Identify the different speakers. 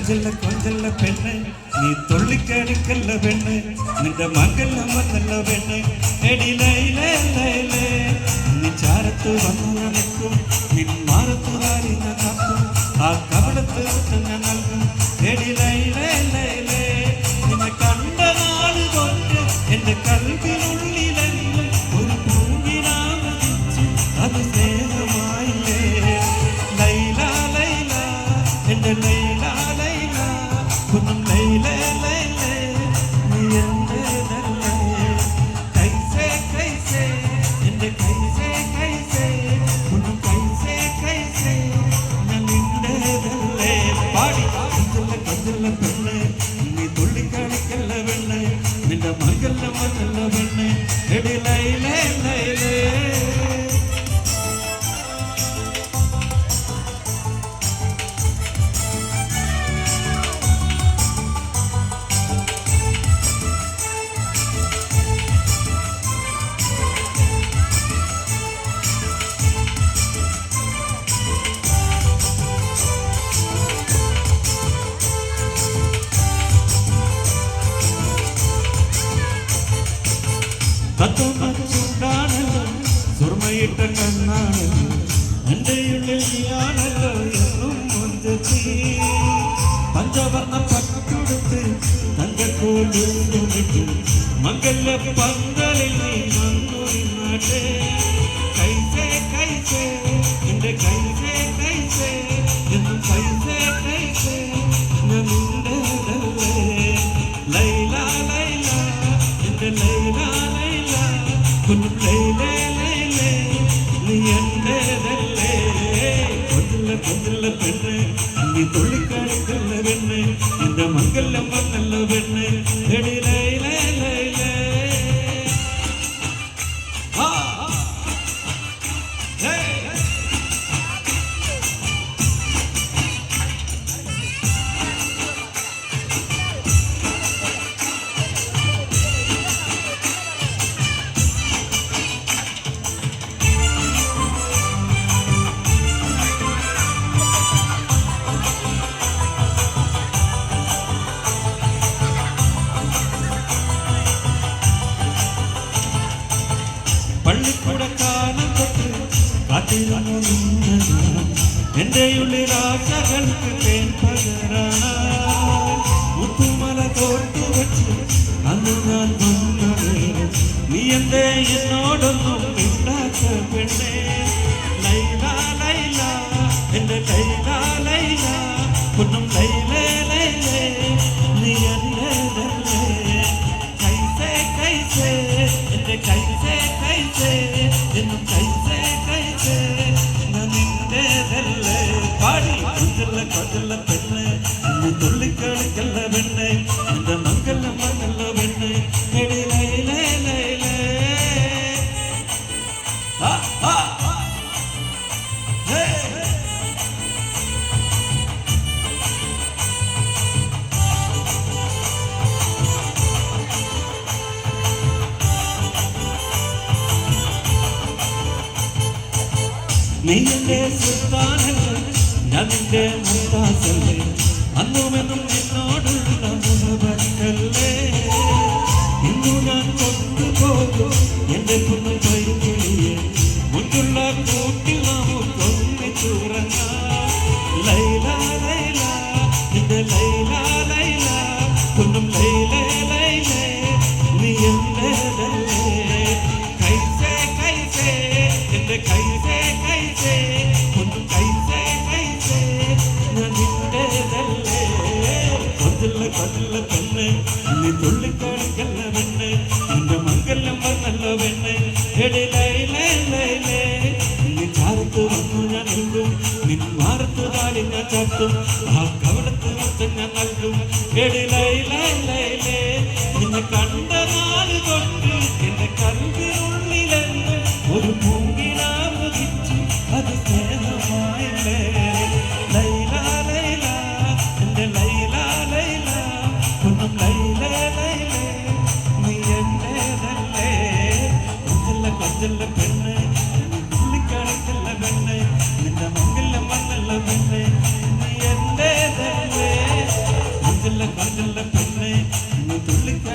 Speaker 1: കൊഞ്ചല്ല കൊഞ്ചല്ല പെണ്ണ് നീ തുള്ളിക്കടിക്കല്ല പെണ്ണ് നിന്റെ മകല്ല വന്നല്ല പെണ്ണ് എടി ലൈലേ ലൈലേ നീ ചാരത്ത് വന്നു നിൽക്കും നിൻ മാറത്ത് വാരി ഞാൻ കാക്കും ആ കവളത്ത് ഞാൻ നൽകും എടി ലൈലേ ലൈലേ നിന്നെ കണ്ട നാള് കൊണ്ട് എന്റെ കൽവിനുള്ളിലെന്നും ഒരു പൂവിനാമതിച്ചു അത് സ്നേഹമായില്ലേ ലൈല ലൈല എന്റെ ലൈല ലൈല കുന്നും ലൈലേ ലൈലേ നീ എന്റേതല്ലേ കൈസേ കൈസേ എന്റെ കൈസേ കൈസേ കുന്നും കൈസേ കൈസേ ഞാൻ നിന്റേതല്ലേ പാടി കൊഞ്ചല്ല കൊഞ്ചല്ല പെണ്ണ് നീ തുള്ളിക്കളിക്കല്ല പെണ്ണ് നിന്റെ മകല്ല മകല്ല പെണ്ണ് എടി ലൈലേ ലൈലേ ചൂടാണല്ലോ സുർമയിട്ട കണ്ണാണല്ലോ എൻ്റെ ഉള്ളിൽ നീയാണല്ലോ എന്നും മുഞ്ചത്തി പഞ്ചവർണ്ണ പട്ടുടുത്ത് തങ്കക്കോലിട്ട് മംഗല്യ പന്തലിൽ നീ വന്നു നിന്നാട്ടെ കൈസേ കൈസേ എൻ്റെ കൈസേ കൈസേ എന്നും കൈസേ കൈസേ ഞാൻ നിന്റേതല്ലേ ലൈല ലൈല എൻ്റെ ലൈല ലൈല കുന്നും ലൈലേ ലൈലേ നീ എന്റേതല്ലേ കൊഞ്ചല്ല കൊഞ്ചല്ല പെണ്ണ് നീ തുള്ളിക്കളിക്കല്ല പെണ്ണ് നിന്റെ മംഗല്യം വന്നല്ല പെണ്ണ് എടി ലൈലേ ലൈലേ പള്ളിക്കൂട കാലം തൊട്ട് കാത്തിരുന്നു എൻ്റെ ഉള്ളിൽ ആശകൾക്ക് തേൻ പകരാണ് മുത്തുമല തോട്ടു വെച്ച് അന്ന് ഞാൻ വന്നതേ നീ എന്തേ എന്നോടൊന്നും മിണ്ടാത്ത പെണ്ണേ ലൈല ലൈല എൻ്റെ ലൈല ലൈല കുന്നും ലൈലേ ലൈലേ നീ എന്നേതല്ലേ കൈസേ കൈസേ എൻ്റെ കൈസേ കൈസേ എന്നും കൈസേ കൈസേ ഞാൻ നിന്റേതല്ലേ പാടി കൊഞ്ചല്ല കൊഞ്ചല്ല പെണ്ണ് നീ തുള്ളിക്കളിക്കല്ല പെണ്ണ് നിന്റെ മംഗല്ല മംഗല്ല പെണ്ണ് എടി ലൈലേ ലൈലേ നീ എൻ്റെ സുൽത്താനല്ലേ ഞാൻ നിന്റെ മുംതാസല്ലേ അന്നുമെന്നും നിന്നോടുള്ള മുഹബത്തല്ലേ ഇന്നു ഞാൻ കൊണ്ടുപോകും എൻ്റെ കുന്നു പൈകിളിയെ മുറ്റുള്ള കൂട്ടിൽ നമുക്കൊന്നിച്ചുറങ്ങാം ലൈല ലൈല നിന്റെ ലൈല ലൈല കുന്നും ലൈലേ ലൈലേ നീ എന്റേതല്ലേ കൈസേ കൈസേ എൻ്റെ കൈസേ കൈസേ കുന്നും കൈസേ കൈസേ ഞാൻ നിന്റേതല്ലേ കൊഞ്ചല്ല കൊഞ്ചല്ല പെണ്ണ് നീ തുള്ളിക്കളിക്കല്ല പെണ്ണ് നിന്റെ മംഗല്യം വന്നല്ല പെണ്ണ് എടി ലൈലേ ലൈലേ നീ ചാരത്ത് വന്നു ഞാൻ നൽകും നിൻ മാറത്ത് താടി ഞാൻ ചാർത്തും ആ കവളത്ത് മൊത്തം ഞാൻ നൽകും എടി ലൈലേ ലൈലേ നിന്നെ കണ്ട നാള് കൊണ്ട് എന്റെ കൽവിനുള്ളിലെന്ന് ഒരു പൂങ്കിനാമതിച്ചു അത് സ്നേഹമായില്ലേ ലൈല ലൈല എൻ്റെ ലൈല ലൈല കുന്നും ലൈലേ ലൈലേ നീ എന്റേതല്ലേ കൊഞ്ചല്ല കൊഞ്ചല്ല പെണ്ണ് നീ തുള്ളിക്കളിക്കല്ല പെണ്ണ് നിന്റെ മംഗല്യം വന്നല്ല പെണ്ണ് നീ എന്റേതല്ലേ തുള്ളിക്ക